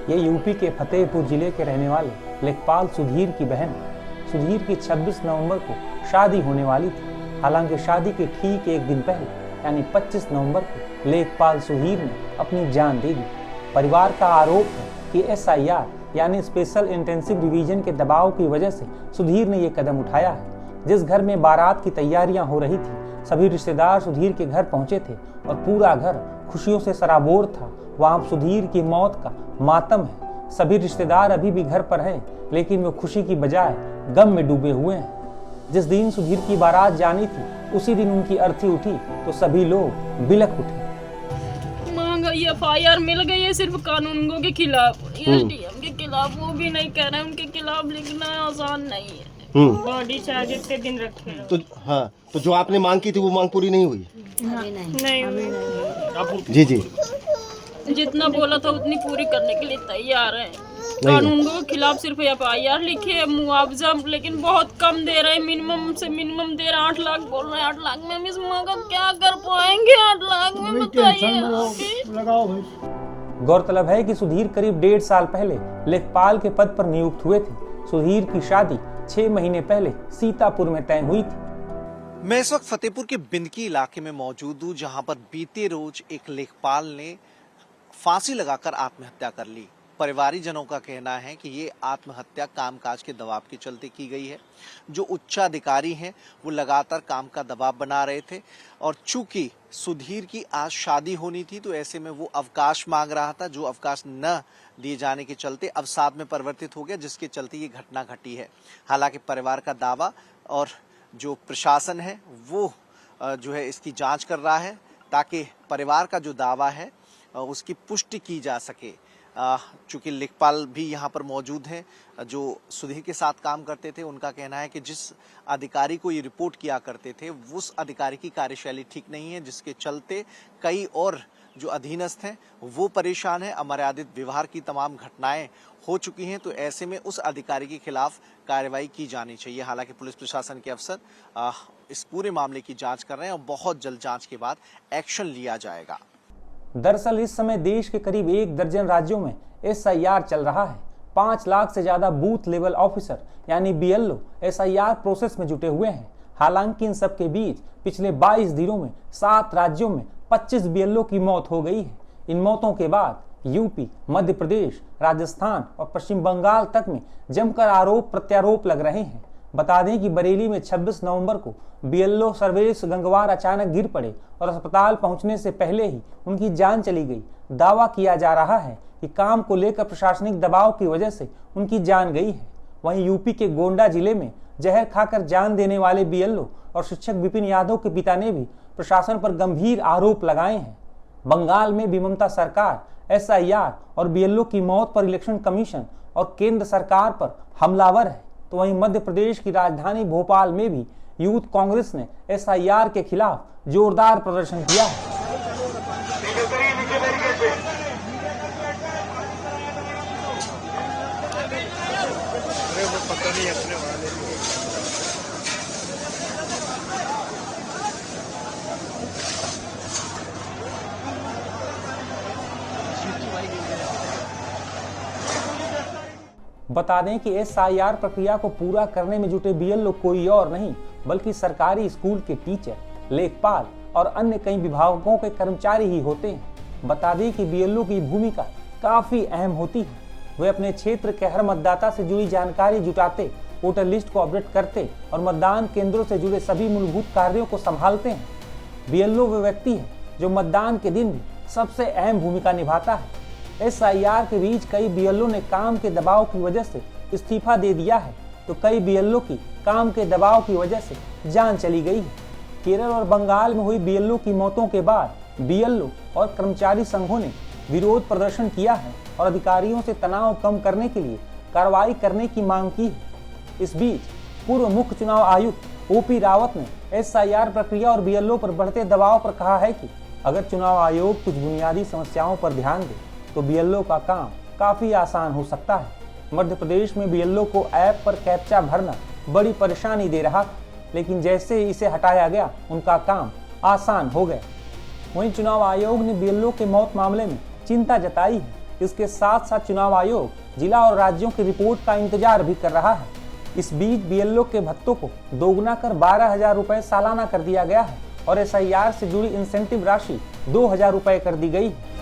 ये यूपी के फतेहपुर जिले के रहने वाले लेखपाल सुधीर की बहन है। सुधीर की 26 नवंबर को शादी होने वाली थी। हालांकि शादी के ठीक एक दिन पहले यानी 25 नवंबर को लेखपाल सुधीर ने अपनी जान दे दी। परिवार का आरोप है कि SIR यानी स्पेशल इंटेंसिव रिवीजन के दबाव की वजह से सुधीर ने ये कदम उठाया है। जिस घर में बारात की तैयारियां हो रही थी, सभी रिश्तेदार सुधीर के घर पहुंचे थे और पूरा घर खुशियों से सराबोर था। वहां सुधीर की मौत का मातम है। सभी रिश्तेदार अभी भी घर पर हैं, लेकिन वो खुशी की बजाय गम में डूबे हुए हैं। जिस दिन सुधीर की बारात जानी थी, उसी दिन उनकी अर्थी उठी तो सभी लोग बिलख उठे। महंगाई FIR मिल गई है सिर्फ कानूनों के खिलाफ, SDM के खिलाफ वो भी नहीं कह रहे हैं। उनके खिलाफ लिखना आसान नहीं है। बॉडी चार्ज इतने दिन रखे तो हाँ, तो जो आपने मांग की थी वो मांग पूरी नहीं हुई? नहीं। जी जी, जितना बोला था उतनी पूरी करने के लिए तैयार है। कानूनों के खिलाफ सिर्फ FIR लिखे है, मुआवजा लेकिन बहुत कम दे रहे हैं। मिनिमम से मिनिमम दे रहे हैं। 8 लाख बोल रहे हैं। 8 लाख में हम इस माँ का क्या कर पाएंगे? 8 लाख में बताइए। गौरतलब है कि सुधीर करीब 1.5 साल पहले लेखपाल के पद पर नियुक्त हुए थे। सुधीर की शादी 6 महीने पहले सीतापुर में तय हुई थी। मैं इस वक्त फतेहपुर के बिंदकी इलाके में मौजूद हूँ, जहां पर बीते रोज एक लेखपाल ने फांसी लगाकर आत्महत्या कर ली। परिवारीजनों का कहना है कि ये आत्महत्या कामकाज के दबाव के चलते की गई है। जो उच्चाधिकारी हैं वो लगातार काम का दबाव बना रहे थे और चूंकि सुधीर की आज शादी होनी थी, तो ऐसे में वो अवकाश मांग रहा था, जो अवकाश न दिए जाने के चलते अवसाद में परिवर्तित हो गया, जिसके चलते ये घटना घटी है। हालांकि परिवार का दावा और जो प्रशासन है वो जो है इसकी जांच कर रहा है, ताकि परिवार का जो दावा है उसकी पुष्टि की जा सके। चूंकि लेखपाल भी यहाँ पर मौजूद हैं जो सुधीर के साथ काम करते थे, उनका कहना है कि जिस अधिकारी को ये रिपोर्ट किया करते थे उस अधिकारी की कार्यशैली ठीक नहीं है, जिसके चलते कई और जो अधीनस्थ हैं वो परेशान हैं। अमर्यादित व्यवहार की तमाम घटनाएं हो चुकी हैं, तो ऐसे में उस अधिकारी के खिलाफ कार्रवाई की जानी चाहिए। हालांकि पुलिस प्रशासन के अफसर इस पूरे मामले की जांच कर रहे हैं और बहुत जल्द जांच के बाद एक्शन लिया जाएगा। दरअसल इस समय देश के करीब 1 दर्जन राज्यों में SIR चल रहा है। 5 लाख से ज्यादा बूथ लेवल ऑफिसर यानी BLO SIR प्रोसेस में जुटे हुए हैं। हालांकि इन सब के बीच पिछले 22 दिनों में 7 राज्यों में 25 BLO की मौत हो गई है। इन मौतों के बाद यूपी, मध्य प्रदेश, राजस्थान और पश्चिम बंगाल तक में जमकर आरोप प्रत्यारोप लग रहे हैं। बता दें कि बरेली में 26 नवंबर को BLO सर्वेश गंगवार अचानक गिर पड़े और अस्पताल पहुंचने से पहले ही उनकी जान चली गई। दावा किया जा रहा है कि काम को लेकर प्रशासनिक दबाव की वजह से उनकी जान गई है। वहीं यूपी के गोंडा जिले में जहर खाकर जान देने वाले BLO और शिक्षक विपिन यादव के पिता ने भी प्रशासन पर गंभीर आरोप लगाए हैं। बंगाल में भी ममता सरकार SIR और BLO की मौत पर इलेक्शन कमीशन और केंद्र सरकार पर हमलावर है। तो वहीं मध्य प्रदेश की राजधानी भोपाल में भी यूथ कांग्रेस ने SIR के खिलाफ जोरदार प्रदर्शन किया है। बता दें कि SIR प्रक्रिया को पूरा करने में जुटे BLO कोई और नहीं बल्कि सरकारी स्कूल के टीचर, लेखपाल और अन्य कई विभागों के कर्मचारी ही होते हैं। बता दें कि BLO की भूमिका काफी अहम होती है। वे अपने क्षेत्र के हर मतदाता से जुड़ी जानकारी जुटाते, वोटर लिस्ट को अपडेट करते और मतदान केंद्रों से जुड़े सभी मूलभूत कार्यों को संभालते हैं। BLO वे व्यक्ति है जो मतदान के दिन भी सबसे अहम भूमिका निभाता है। SIR के बीच कई BLO ने काम के दबाव की वजह से इस्तीफा दे दिया है, तो कई BLO की काम के दबाव की वजह से जान चली गई है। केरल और बंगाल में हुई BLO की मौतों के बाद BLO और कर्मचारी संघों ने विरोध प्रदर्शन किया है और अधिकारियों से तनाव कम करने के लिए कार्रवाई करने की मांग की है। इस बीच पूर्व मुख्य चुनाव आयुक्त OP रावत ने SIR प्रक्रिया और BLO पर बढ़ते दबाव पर कहा है कि अगर चुनाव आयोग कुछ बुनियादी समस्याओं पर ध्यान दे तो BLO का काम काफी आसान हो सकता है। मध्य प्रदेश में BLO को ऐप पर कैप्चा भरना बड़ी परेशानी दे रहा था, लेकिन जैसे इसे हटाया गया उनका काम आसान हो गया। वहीं चुनाव आयोग ने बीएलओ के मौत मामले में चिंता जताई है। इसके साथ साथ चुनाव आयोग जिला और राज्यों की रिपोर्ट का इंतजार भी कर रहा है। इस बीच बीएलओ के भत्तों को दोगुना कर 12,000 रुपए सालाना कर दिया गया है और एसआईआर से जुड़ी इंसेंटिव राशि 2,000 रुपए कर दी गई है।